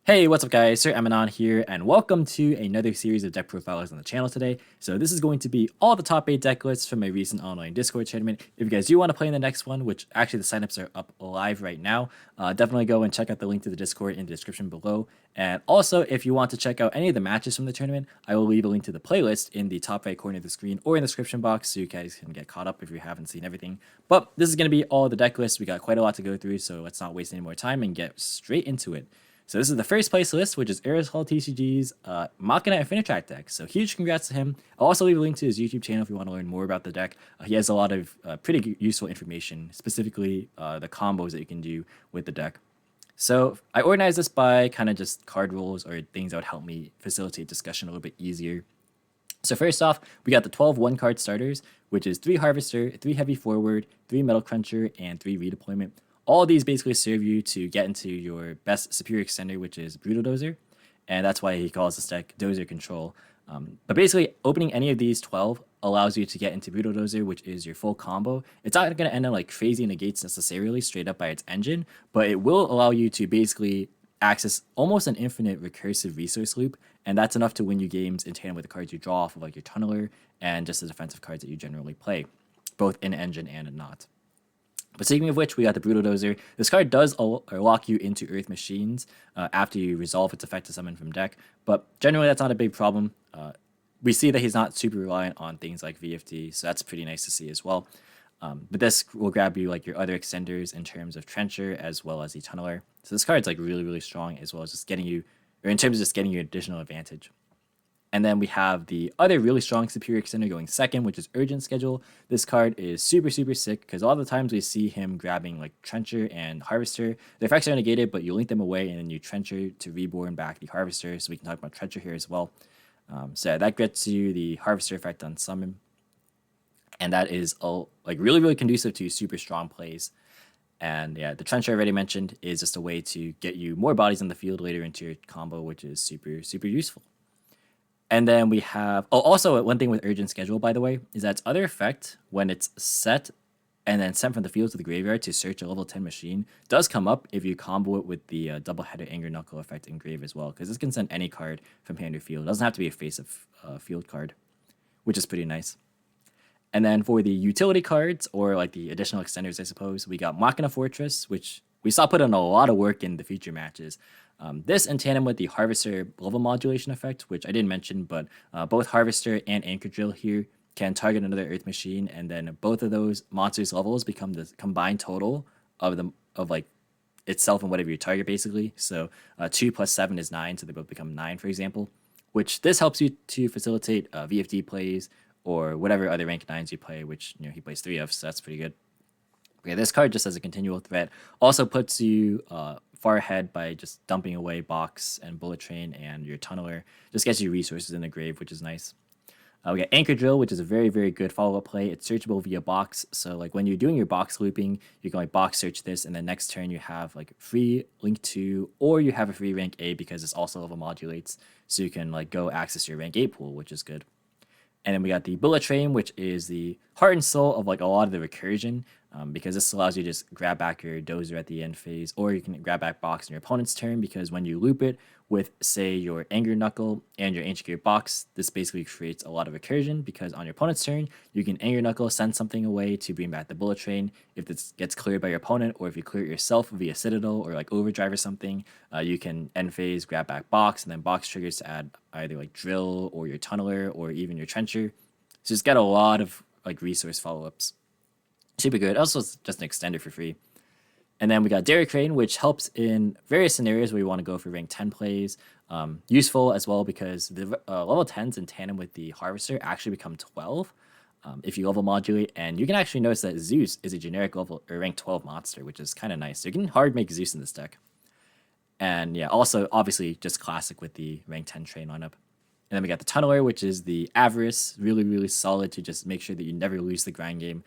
Hey, what's up guys, Sir Emanon here, and welcome to another series of deck profiles on the channel today. So this is going to be all the top 8 deck lists from my recent online Discord tournament. If you guys do want to play in the next one, which actually the signups are up live right now, definitely go and check out the link to the Discord in the description below. And also, if you want to check out any of the matches from the tournament, I will leave a link to the playlist in the top right corner of the screen or in the description box so you guys can get caught up if you haven't seen everything. But this is going to be all the deck lists. We got quite a lot to go through, so let's not waste any more time and get straight into it. So this is the first place list, which is Aerosol TCG's Mekk-Knight Infinitrack deck. So huge congrats to him. I'll also leave a link to his YouTube channel if you want to learn more about the deck. He has a lot of pretty useful information, specifically the combos that you can do with the deck. So I organized this by kind of just card rules or things that would help me facilitate discussion a little bit easier. So first off, we got the 12 one-card starters, which is 3 Harvester, 3 Heavy Forward, 3 Metal Cruncher, and 3 Redeployment. All of these basically serve you to get into your best superior extender, which is Brutal Dozer, and that's why he calls this deck Dozer Control. But basically, opening any of these 12 allows you to get into Brutal Dozer, which is your full combo. It's not going to end up like crazy negates necessarily straight up by its engine, but it will allow you to basically access almost an infinite recursive resource loop, and that's enough to win you games in tandem with the cards you draw off of like your Tunneler and just the defensive cards that you generally play, both in engine and in not. But speaking of which, we got the Brutal Dozer. This card does lock you into Earth Machines after you resolve its effect to summon from deck, but generally that's not a big problem. We see that he's not super reliant on things like VFD, so that's pretty nice to see as well. But this will grab you like your other extenders in terms of Trencher as well as the Tunneler. So this card's like really strong as well as just getting you, or in terms of just getting you additional advantage. And then we have the other really strong superior extender going second, which is Urgent Schedule. This card is super sick because a lot of the times we see him grabbing like Trencher and Harvester. The effects are negated, but you link them away and then you Trencher to reborn back the Harvester. So we can talk about Trencher here as well. So yeah, that gets you the Harvester effect on summon. And that is like really conducive to super strong plays. And yeah, the Trencher I already mentioned is just a way to get you more bodies in the field later into your combo, which is super useful. And then we have, also one thing with Urgent Schedule, by the way, is that its other effect, when it's set and then sent from the field to the graveyard to search a level 10 machine, does come up if you combo it with the double-headed Anger Knuckle effect in Grave as well, because this can send any card from hand to field. It doesn't have to be a face-of field card, which is pretty nice. And then for the utility cards, or like the additional extenders, I suppose, we got Machina Fortress, which we saw put in a lot of work in the future matches. This in tandem with the Harvester level modulation effect, which I didn't mention, but both Harvester and Anchor Drill here can target another Earth Machine, and then both of those monsters' levels become the combined total of like itself and whatever you target, basically. So 2 plus 7 is 9, so they both become 9, for example, which this helps you to facilitate VFD plays or whatever other rank 9s you play, which he plays 3 of, so that's pretty good. Okay, this card just as a continual threat also puts you far ahead by just dumping away Box and Bullet Train and your Tunneler. Just gets you resources in the grave, which is nice. We got Anchor Drill, which is a very good follow-up play. It's searchable via Box, so like when you're doing your Box looping, you can like Box search this, and then next turn you have like free Link 2, or you have a free rank A because this also level modulates, so you can like go access your rank A pool, which is good. And then we got the Bullet Train, which is the heart and soul of like a lot of the recursion, because this allows you to just grab back your Dozer at the end phase, or you can grab back Box in your opponent's turn, because when you loop it with, say, your Anger Knuckle and your Ancient Gear Box, this basically creates a lot of recursion, because on your opponent's turn, you can Anger Knuckle, send something away to bring back the Bullet Train. If this gets cleared by your opponent, or if you clear it yourself via Citadel or like Overdrive or something, you can end phase, grab back Box, and then Box triggers to add either like Drill or your Tunneler or even your Trencher. So it's got a lot of like resource follow-ups. Super good. Also, it's just an extender for free. And then we got Dairy Crane, which helps in various scenarios where you want to go for rank 10 plays. Useful as well because the level 10s in tandem with the Harvester actually become 12 if you level modulate. And you can actually notice that Zeus is a generic level or rank 12 monster, which is kind of nice. So you can hard make Zeus in this deck. And yeah, also obviously just classic with the rank 10 train lineup. And then we got the Tunneler, which is the Avarice, really solid to just make sure that you never lose the grind game.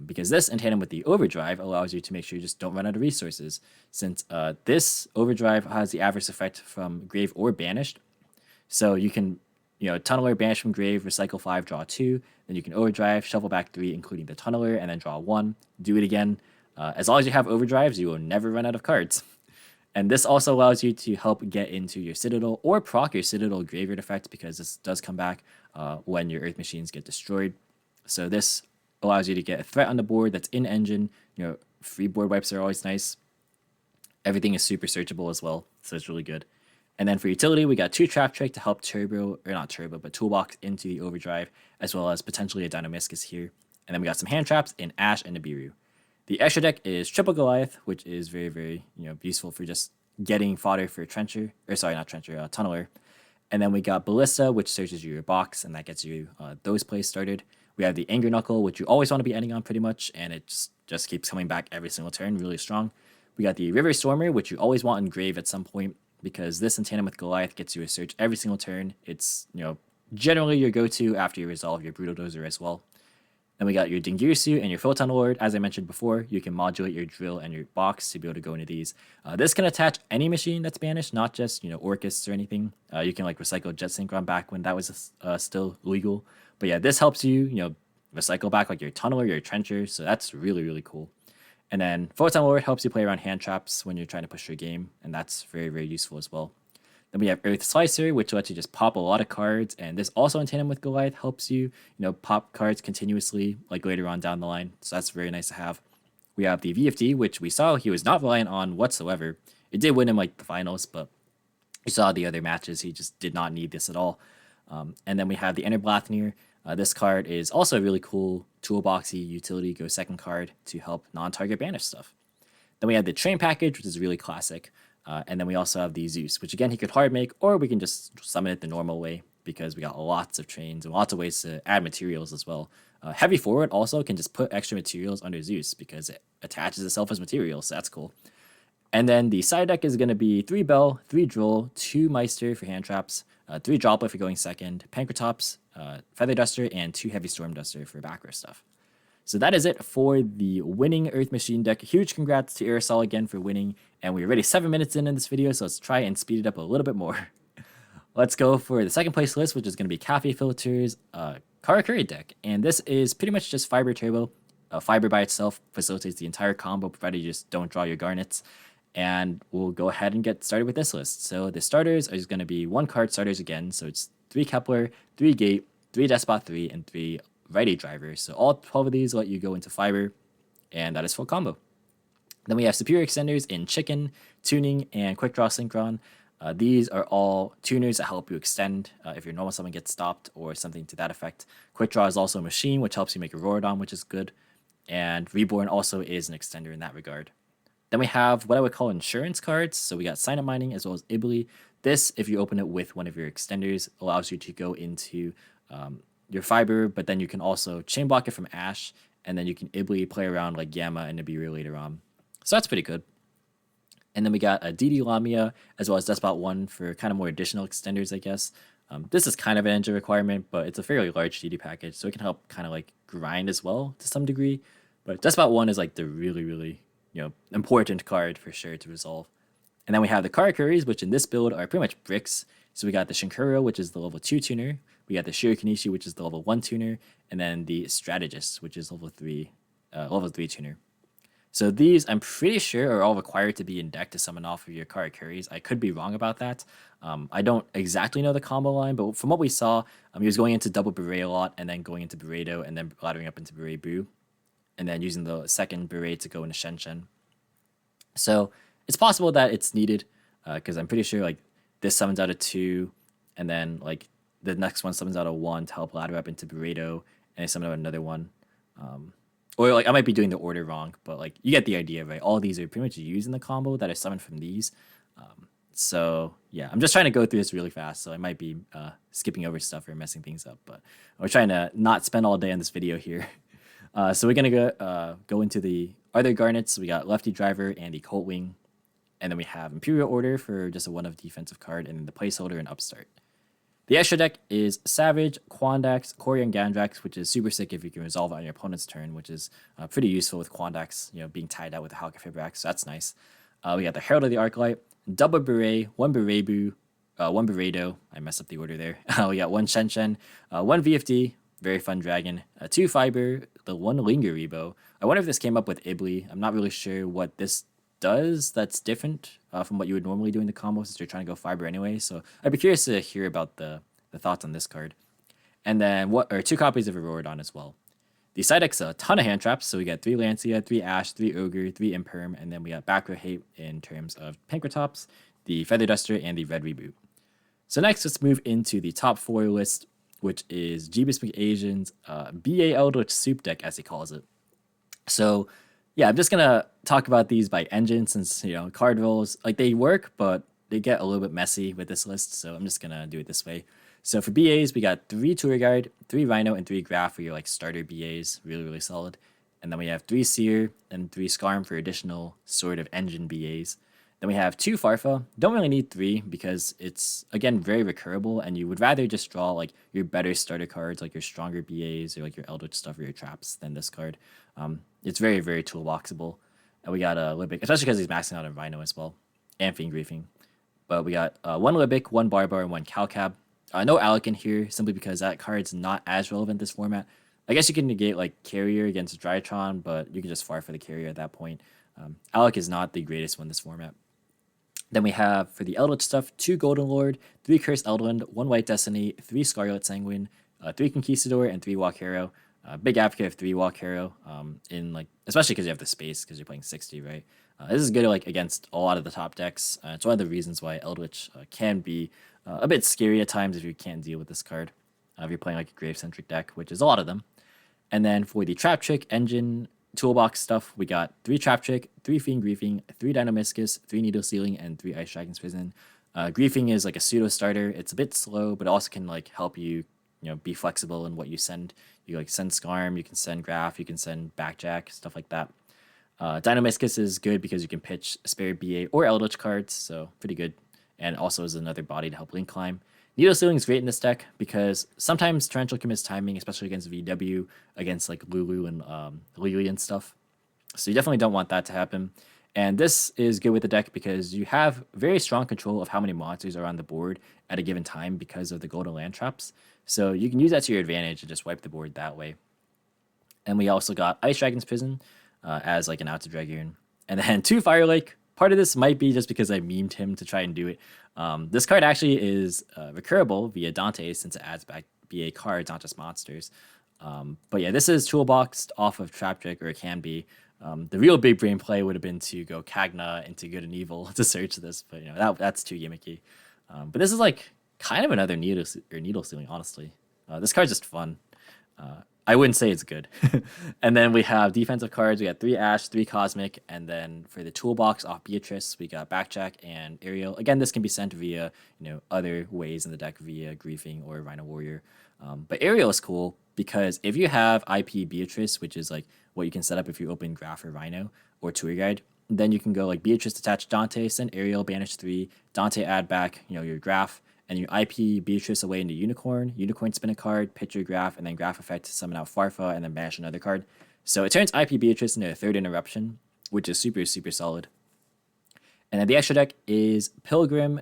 Because this, in tandem with the Overdrive, allows you to make sure you just don't run out of resources. Since this Overdrive has the Avarice effect from Grave or Banished. So you can, Tunneler, Banish from Grave, recycle 5, draw 2. Then you can Overdrive, shuffle back 3, including the Tunneler, and then draw 1. Do it again. As long as you have Overdrives, you will never run out of cards. And this also allows you to help get into your Citadel or proc your Citadel Graveyard effect, because this does come back when your Earth machines get destroyed. So this allows you to get a threat on the board that's in engine. Free board wipes are always nice. Everything is super searchable as well, so it's really good. And then for utility, we got 2 Trap Trick to help turbo, or not turbo, but toolbox into the overdrive, as well as potentially a Dynamiscus here. And then we got some hand traps in Ash and Nibiru. The extra deck is Triple Goliath, which is very, very useful for just getting fodder for Trencher, or sorry, not Trencher, Tunneler. And then we got Ballista, which searches your box, and that gets you those plays started. We have the Anger Knuckle, which you always want to be ending on pretty much, and it just keeps coming back every single turn, really strong. We got the River Stormer, which you always want in grave at some point, because this in tandem with Goliath gets you a search every single turn. It's generally your go-to after you resolve your Brutal Dozer as well. Then we got your Dingirsu and your Photon Lord. As I mentioned before, you can modulate your drill and your box to be able to go into these. This can attach any machine that's banished, not just Orcus or anything. You can like recycle Jet Synchron back when that was still legal. But yeah, this helps you recycle back like your Tunneler, your Trencher. So that's really, really cool. And then Photon Lord helps you play around hand traps when you're trying to push your game, and that's very, very useful as well. Then we have Earth Slicer, which lets you just pop a lot of cards, and this also in tandem with Goliath helps you, pop cards continuously, like later on down the line. So that's very nice to have. We have the VFD, which we saw he was not reliant on whatsoever. It did win him like the finals, but you saw the other matches, he just did not need this at all. And then we have the Ender Blathnir. This card is also a really cool toolboxy utility go second card to help non-target banish stuff. Then we have the Train Package, which is really classic. And then we also have the Zeus, which again, he could hard make, or we can just summon it the normal way, because we got lots of trains and lots of ways to add materials as well. Heavy Forward also can just put extra materials under Zeus, because it attaches itself as materials, so that's cool. And then the side deck is going to be 3 Bell, 3 Droll, 2 Meister for hand traps, 3 Droplet for going second, Pankratops, Feather Duster, and 2 Heavy Storm Duster for back row stuff. So that is it for the winning Earth Machine deck. Huge congrats to Aerosol again for winning, and we're already 7 minutes in this video, so let's try and speed it up a little bit more. Let's go for the second place list, which is going to be Cafe Filter's Karakuri deck, and this is pretty much just Fiber Turbo. Fiber by itself facilitates the entire combo, provided you just don't draw your Garnets. And we'll go ahead and get started with this list. So the starters is going to be 1 card starters again. So it's 3 Kepler, 3 Gate, 3 Despot 3, and 3 Righty Drivers. So all 12 of these let you go into Fiber, and that is full combo. Then we have Superior Extenders in Chicken, Tuning, and Quick Draw Synchron. These are all tuners that help you extend if your normal summon gets stopped or something to that effect. Quick Draw is also a machine, which helps you make a Rorodon, which is good. And Reborn also is an extender in that regard. Then we have what I would call insurance cards. So we got Sign Up Mining as well as Ibly. This, if you open it with one of your extenders, allows you to go into your Fiber, but then you can also chain block it from Ash, and then you can Ibly play around like Gamma and Nibiru later on. So that's pretty good. And then we got a DD Lamia as well as Despot 1 for kind of more additional extenders, I guess. This is kind of an engine requirement, but it's a fairly large DD package, so it can help kind of like grind as well to some degree. But Despot 1 is like the really, really important card for sure to resolve. And then we have the Karakuris, which in this build are pretty much bricks. So we got the Shinkuro, which is the level 2 tuner. We got the Shirokinishi, which is the level 1 tuner. And then the Strategist, which is level 3 tuner. So these, I'm pretty sure, are all required to be in deck to summon off of your Karakuris. I could be wrong about that. I don't exactly know the combo line, but from what we saw, he was going into double Beret a lot, and then going into Beredo, and then laddering up into Beret Boo, and then using the second Beret to go into Shen. So it's possible that it's needed, because I'm pretty sure like this summons out of 2, and then like the next one summons out of 1 to help ladder up into Beredo, and I summon out another one. Or like I might be doing the order wrong, but like you get the idea, right? All these are pretty much used in the combo that are summoned from these. So yeah, I'm just trying to go through this really fast, so I might be skipping over stuff or messing things up, but we're trying to not spend all day on this video here. So we're gonna go into the other Garnets. We got Lefty Driver and the Colt Wing, and then we have Imperial Order for just a 1-of defensive card, and then the placeholder and Upstart. The extra deck is Savage, Quandax, Corian Gandrax, which is super sick if you can resolve it on your opponent's turn, which is pretty useful with Quandax, being tied out with the Halka-Fibrax, so that's nice. We got the Herald of the Arclight, double Beret, 1 Berebu, 1 Beredo, I messed up the order there. We got 1 Shen, 1 VFD, very fun dragon, 2 Fiber, the 1 Linger Rebo. I wonder if this came up with Ibly. I'm not really sure what this does that's different from what you would normally do in the combo since you're trying to go fiber anyway. So I'd be curious to hear about the thoughts on this card. And then what are 2 copies of Auroradon as well. The side deck's a ton of hand traps, so we got 3 Lancia, 3 Ash, 3 Ogre, 3 Imperm, and then we got back row hate in terms of Pankratops, the Feather Duster, and the Red Reboot. So next, let's move into the top 4 list, which is Jeebus McAsian's BA Eldlich Soup deck, as he calls it. So yeah, I'm just gonna talk about these by engine since card rolls like they work, but they get a little bit messy with this list. So I'm just gonna do it this way. So for BAs, we got 3 Tour Guide, 3 Rhino, and 3 Graph for your like starter BAs, really solid. And then we have 3 Seer and 3 Skarm for additional sort of engine BAs. Then we have 2 Farfa. Don't really need 3 because it's again very recurable, and you would rather just draw like your better starter cards, like your stronger BAs or like your Eldritch stuff or your traps than this card. It's very toolboxable. And we got a Libic, especially because he's maxing out on Rhino as well, and Fiend Griefing. But we got 1 Libic, 1 Barbar, and 1 Hcabe. No Alec in here, simply because that card's not as relevant this format. I guess you can negate like Carrier against Drytron, but you can just far for the Carrier at that point. Alec is not the greatest one this format. Then we have, for the Eldritch stuff, 2 Golden Lord, 3 Cursed Eldwind, 1 White Destiny, 3 Scarlet Sanguine, 3 Conquistador, and 3 Walk Hero. Big advocate of 3 Walk Hero, in like, especially because you have the space because you're playing 60, right? This is good like against a lot of the top decks. It's one of the reasons why Eldritch can be a bit scary at times if you can't deal with this card. If you're playing like a grave-centric deck, which is a lot of them. And then for the Trap Trick engine toolbox stuff, we got 3 Trap Trick, 3 Fiend Griefing, 3 Dynamiscus, 3 Needle Sealing, and 3 Ice Dragon's Prison. Griefing is like a pseudo starter. It's a bit slow, but also can like help you, be flexible in what you send. You like send Skarm, you can send Graph, you can send Backjack, stuff like that. Dynamiscus is good because you can pitch Spare BA or Eldritch cards, so pretty good. And also is another body to help link climb. Needle Sealing is great in this deck because sometimes Torrential can miss timing, especially against VW, against like Lulu and Lily and stuff. So you definitely don't want that to happen. And this is good with the deck because you have very strong control of how many monsters are on the board at a given time because of the golden land traps. So you can use that to your advantage and just wipe the board that way. And we also got Ice Dragon's Prison as like an out to Dragoon. And then 2 Fire Lake. Part of this might be just because I memed him to try and do it. This card actually is recurable via Dante since it adds back BA cards, not just monsters. But yeah, this is toolboxed off of Trap Trick, or it can be. The real big brain play would have been to go Kagna into Good and Evil to search this, but that's too gimmicky. But this is like kind of another needle Sealing, honestly. This card's just fun. I wouldn't say it's good. And then we have defensive cards. We got 3 Ash, 3 Cosmic, and then for the toolbox off Beatrice, we got Backjack and Ariel. Again, this can be sent via other ways in the deck via Griefing or Rhino Warrior. But Ariel is cool because if you have IP Beatrice, which is like what you can set up if you open Graph or Rhino or Tour Guide, then you can go like Beatrice attach Dante, send Ariel, banish 3, Dante add back your Graph, and you IP Beatrice away into Unicorn spin a card, pitch your Graph, and then Graph effect to summon out Farfa, and then banish another card. So it turns IP Beatrice into a 3rd interruption, which is super solid. And then the extra deck is Pilgrim,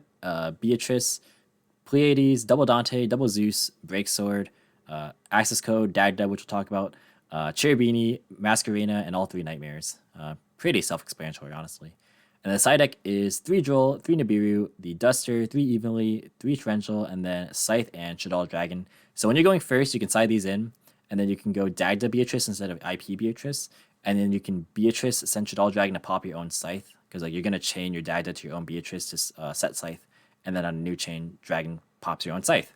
Beatrice, Pleiades, Double Dante, Double Zeus, Break Sword, Access Code, Dagda, which we'll talk about, Cherubini, Masquerena, and all 3 Nightmares. Pretty self-explanatory, honestly. And the side deck is 3 Droll, 3 Nibiru, the Duster, 3 Evenly, 3 Torrential, and then Scythe and Shaddoll Dragon. So when you're going first, you can side these in, and then you can go Dagda Beatrice instead of IP Beatrice, and then you can Beatrice send Shaddoll Dragon to pop your own Scythe, because like you're going to chain your Dagda to your own Beatrice to set Scythe, and then on a new chain, Dragon pops your own Scythe.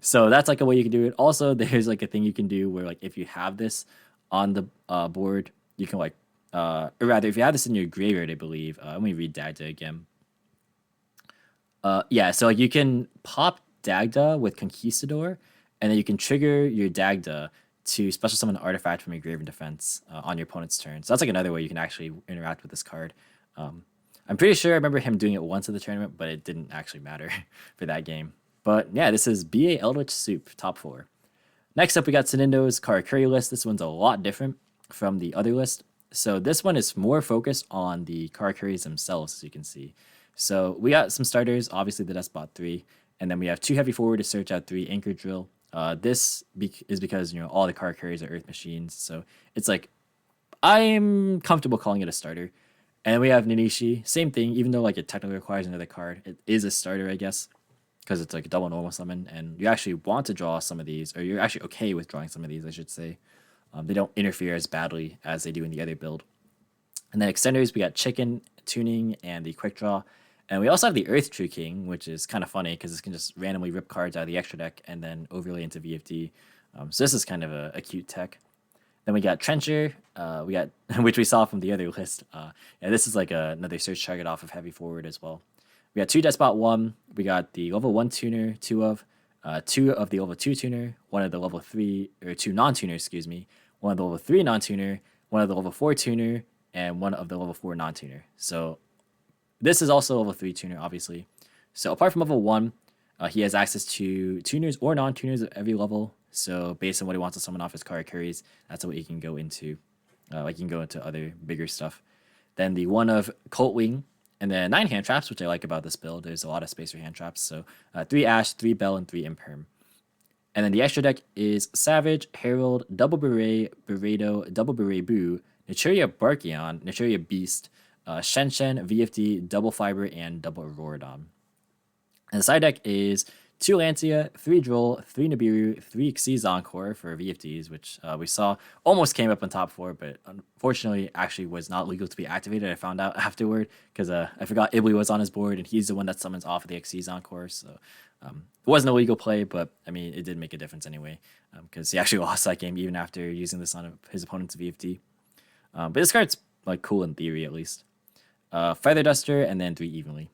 So that's like a way you can do it. Also, there's like a thing you can do where like if you have this on the board, you can like or rather, if you have this in your graveyard, I believe. Let me read Dagda again. Yeah, so like you can pop Dagda with Conquistador, and then you can trigger your Dagda to special summon an artifact from your Graven Defense on your opponent's turn. So that's like another way you can actually interact with this card. I'm pretty sure I remember him doing it once at the tournament, but it didn't actually matter for that game. But yeah, this is BA Eldritch Soup, top 4. Next up, we got Sinindo's Karakuri list. This one's a lot different from the other list. So this one is more focused on the Karakuris themselves, as you can see. So we got some starters, obviously the Despot 3, and then we have 2 heavy forward to search out 3 Anchor Drill. This is because all the Karakuris are Earth Machines, so it's like I'm comfortable calling it a starter. And we have Ninishi, same thing, even though like it technically requires another card. It is a starter, I guess, because it's like a double normal summon, and you actually want to draw some of these, or you're actually okay with drawing some of these, I should say. They don't interfere as badly as they do in the other build. And then extenders, we got Chicken, Tuning, and the Quick Draw. And we also have the Earth True King, which is kind of funny because this can just randomly rip cards out of the extra deck and then overlay into VFD. So this is kind of a cute tech. Then we got Trencher, we got which we saw from the other list. And this is like another search target off of Heavy Forward as well. We got 2 Despot 1. We got the level 1 tuner, 2 of the level 2 tuner, 1 of the level 3, or 2 non-tuners, excuse me, 1 of the level 3 non-tuner, 1 of the level 4 tuner, and 1 of the level 4 non-tuner. So this is also level 3 tuner, obviously. So apart from level 1, he has access to tuners or non-tuners at every level. So based on what he wants to summon off his Karakuris, that's what he can go into. Like he can go into other bigger stuff. Then the 1 of Cult Wing, and then 9 hand traps, which I like about this build. There's a lot of space for hand traps. So 3 Ash, 3 Bell, and 3 Imperm. And then the extra deck is Savage, Herald, Double Beret, Beredo, Double Beret Boo, Naturia Barkion, Naturia Beast, Shen Shen, VFD, Double Fiber, and Double Auroradon. And the side deck is 2 Lancia, 3 Droll, 3 Nibiru, 3 Xyz Encore for VFDs, which we saw almost came up on top 4, but unfortunately actually was not legal to be activated. I found out afterward because I forgot Ibli was on his board, and he's the one that summons off of the Xyz Encore. So it wasn't a legal play, but I mean, it did make a difference anyway because he actually lost that game even after using this on his opponent's VFD. But this card's like cool in theory, at least. Feather Duster, and then 3 Evenly.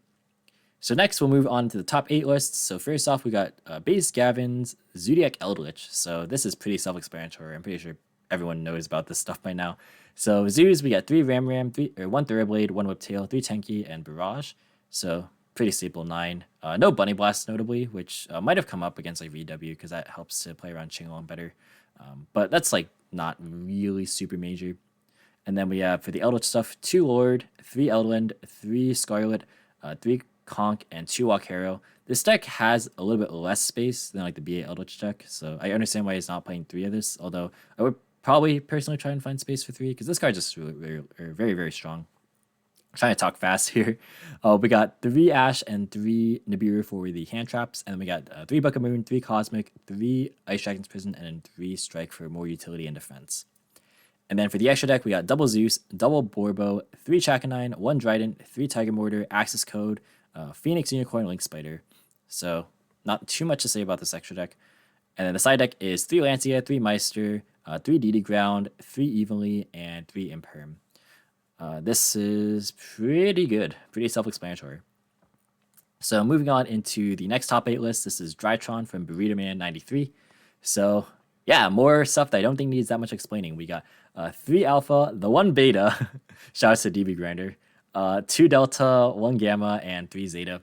So next, we'll move on to the top 8 lists. So first off, we got Base Gavin's Zoodiac Eldlich. So this is pretty self-explanatory. I'm pretty sure everyone knows about this stuff by now. So Zoos, we got 3 Ram, 1 Thoroughblade, 1 Whiptail, 3 Tenki, and Barrage. So pretty staple 9. No Bunny Blast, notably, which might have come up against like VW because that helps to play around Qinglong better. But that's like not really super major. And then we have, for the Eldritch stuff, 2 Lord, 3 Eldland, 3 Scarlet, 3 Conk, and 2 Walkero. This deck has a little bit less space than like the BA Eldritch deck, so I understand why he's not playing 3 of this, although I would probably personally try and find space for 3, because this card's just really, very, very strong. I'm trying to talk fast here. We got 3 Ash and 3 Nibiru for the hand traps, and then we got 3 Book of Moon, 3 Cosmic, 3 Ice Dragon's Prison, and then 3 Strike for more utility and defense. And then for the extra deck, we got double Zeus, double Borbo, 3 Chakanine, 1 Drytron, 3 Tiger Mortar, Axis Code, Phoenix Unicorn, Link Spider. So not too much to say about this extra deck. And then the side deck is 3 Lancia, 3 Meister, 3 DD Ground, 3 Evenly, and 3 Imperm. This is pretty good, pretty self-explanatory. So moving on into the next top 8 list, this is Drytron from Burrito Man 93. So yeah, more stuff that I don't think needs that much explaining. We got 3 Alpha, the 1 Beta, shouts to DB Grinder, 2 Delta, 1 Gamma, and 3 Zeta.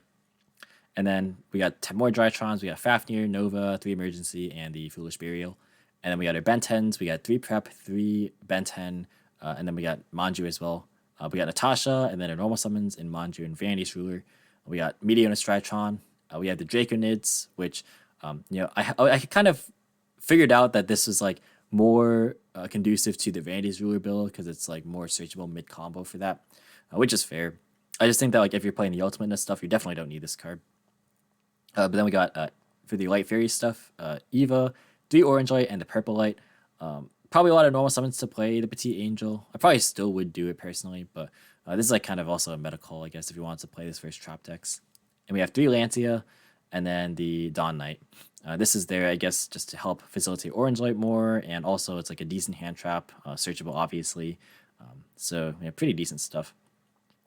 And then we got 10 more Drytrons. We got Fafnir, Nova, 3 Emergency, and the Foolish Burial. And then we got our Ben 10s. We got 3 Prep, 3 Ben 10, and then we got Manju as well. We got Natasha, and then our normal summons in Manju and Vanity's Ruler. We got Meteonus Drytron. We have the Draconids, which, I kind of figured out that this is like more conducive to the Vanity's Ruler build because it's like more searchable mid combo for that, which is fair. I just think that like if you're playing the Ultimate and stuff, you definitely don't need this card. But then we got for the Light Fairy stuff, Eva, 3 Orange Light, and the Purple Light. Probably a lot of normal summons to play the Petite Angel. I probably still would do it personally, but this is like kind of also a meta call, I guess, if you want to play this versus trap decks. And we have 3 Lancia, and then the Dawn Knight. This is there, I guess, just to help facilitate Orange Light more, and also it's like a decent hand trap, searchable, obviously. So yeah, pretty decent stuff.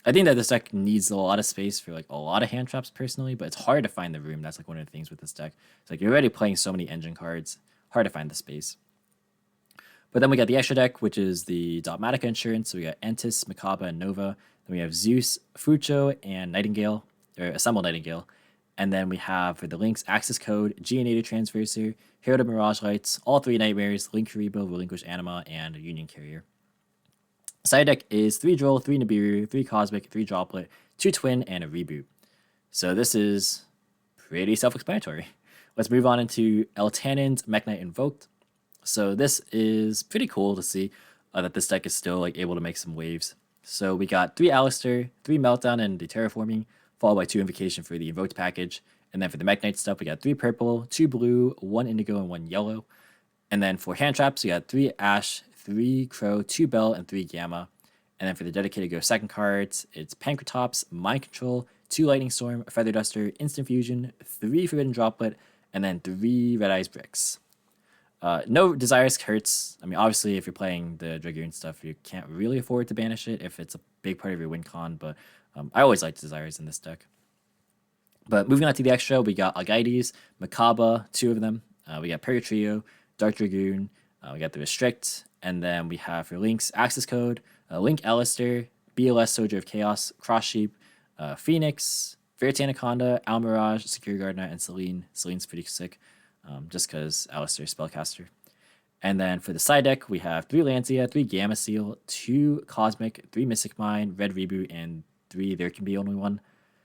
I think that this deck needs a lot of space for like a lot of hand traps personally, but it's hard to find the room. That's like one of the things with this deck. It's like you're already playing so many engine cards, hard to find the space. But then we got the extra deck, which is the Dogmatica Insurance. So we got Entis, Hcabe, and Nova. Then we have Zeus, Fucho, and Nightingale, or Assemble Nightingale. And then we have for the links, Access Code, Geonator Transverser, Herald of Mirage Lights, all 3 Nightmares, Link Karibo, Relinquish Anima, and Union Carrier. Side deck is 3 Droll, 3 Nibiru, 3 Cosmic, 3 Droplet, 2 Twin, and a Reboot. So this is pretty self-explanatory. Let's move on into Eltanen's Mekk-Knight Invoked. So this is pretty cool to see that this deck is still like able to make some waves. So we got 3 Alistair, 3 Meltdown and the Terraforming, followed by 2 Invocation for the Invoked package. And then for the Mekk-Knight stuff, we got 3 purple, 2 blue, 1 indigo, and 1 yellow. And then for hand traps, we got 3 Ash, 3 Crow, 2 Bell, and 3 Gamma. And then for the dedicated Go second cards, it's Pankratops, Mind Control, 2 Lightning Storm, Feather Duster, Instant Fusion, 3 Forbidden Droplet, and then 3 Red Eyes Bricks. No Desires hurts. I mean, obviously, if you're playing the Dragoon stuff, you can't really afford to banish it if it's a big part of your win con, but I always like Desires in this deck. But moving on to the extra, we got Algides, Hcabe, 2 of them. We got Purgatrio, Dark Dragoon, we got the Restrict, and then we have for links, Access Code, Link Alistair, BLS Soldier of Chaos, Cross Sheep, Phoenix, Fierce Anaconda, Almirage, Secure Gardener, and Celine. Celine's pretty sick, just because Alistair Spellcaster. And then for the side deck, we have 3 Lancia, 3 Gamma Seal, 2 Cosmic, 3 Mystic Mine, Red Reboot, and 3 There Can Be Only One.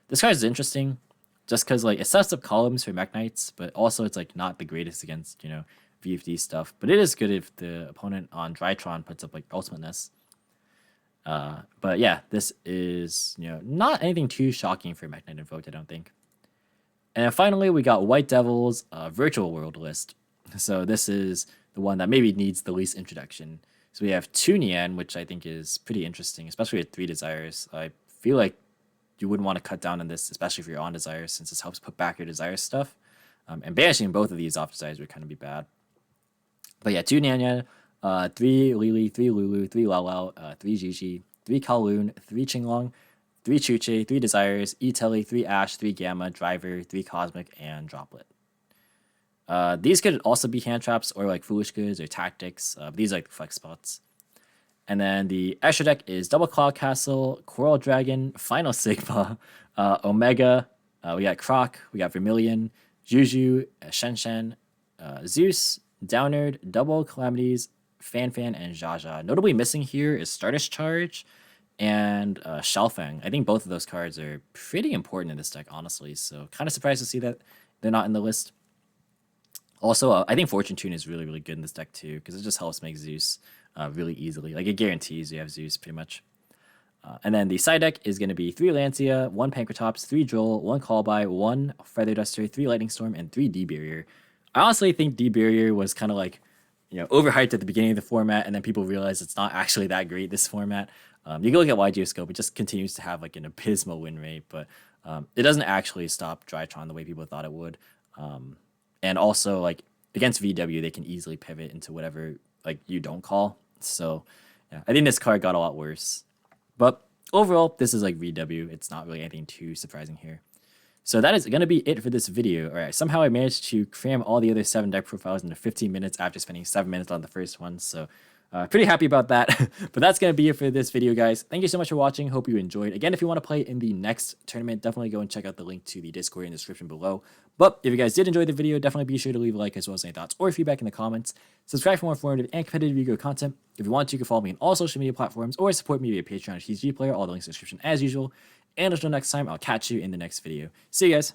This card is interesting, just because like it sets up columns for Mekk-Knights, but also it's like not the greatest against, VFD stuff. But it is good if the opponent on Drytron puts up like Ultimateness. But yeah, this is not anything too shocking for Mekk-Knight Invoked, I don't think. And then finally, we got White Devil's Virtual World list. So this is the one that maybe needs the least introduction. So we have 2 Nian, which I think is pretty interesting, especially with 3 Desires. I feel like you wouldn't want to cut down on this, especially if you're on Desires, since this helps put back your Desires stuff. And banishing both of these off Desires would kind of be bad. But yeah, 2 Nian, 3 Lili, 3 Lulu, 3 Lao, 3 Gigi, 3 Kowloon, 3 Qinglong, 3 Chuche, 3 Desires, E-Telly, 3 Ash, 3 Gamma, Driver, 3 Cosmic, and Droplet. These could also be hand traps or like Foolish Goods or Tactics. These are like the flex spots. And then the extra deck is Double Cloud Castle, Coral Dragon, Final Sigma, Omega. We got Croc, we got Vermilion, Juju, Shen, Zeus, Downerd, Double Calamities, Fan, and Jaja. Notably missing here is Stardust Charge and Shalfang. I think both of those cards are pretty important in this deck, honestly. So kind of surprised to see that they're not in the list. Also, I think Fortune Tune is really, really good in this deck too, because it just helps make Zeus really easily. Like it guarantees you have Zeus pretty much. And then the side deck is going to be 3 Lancia, 1 Pankratops, 3 Droll, 1 Callby, 1 Feather Duster, 3 Lightning Storm, and 3 D-Barrier. I honestly think D-Barrier was kind of like, overhyped at the beginning of the format, and then people realized it's not actually that great, this format. You can look at YGO Scope, it just continues to have like an abysmal win rate, but it doesn't actually stop Drytron the way people thought it would. And also, like, against VW, they can easily pivot into whatever, like, you don't call. So, yeah, I think this card got a lot worse. But overall, this is like VW. It's not really anything too surprising here. So that is going to be it for this video. All right, somehow I managed to cram all the other 7 deck profiles into 15 minutes after spending 7 minutes on the first one. So pretty happy about that. But that's going to be it for this video, guys. Thank you so much for watching. Hope you enjoyed. Again, if you want to play in the next tournament, definitely go and check out the link to the Discord in the description below. But if you guys did enjoy the video, definitely be sure to leave a like as well as any thoughts or feedback in the comments. Subscribe for more informative and competitive Yu-Gi-Oh content. If you want to, you can follow me on all social media platforms or support me via Patreon or TCG Player. All the links in the description as usual. And until next time, I'll catch you in the next video. See you guys.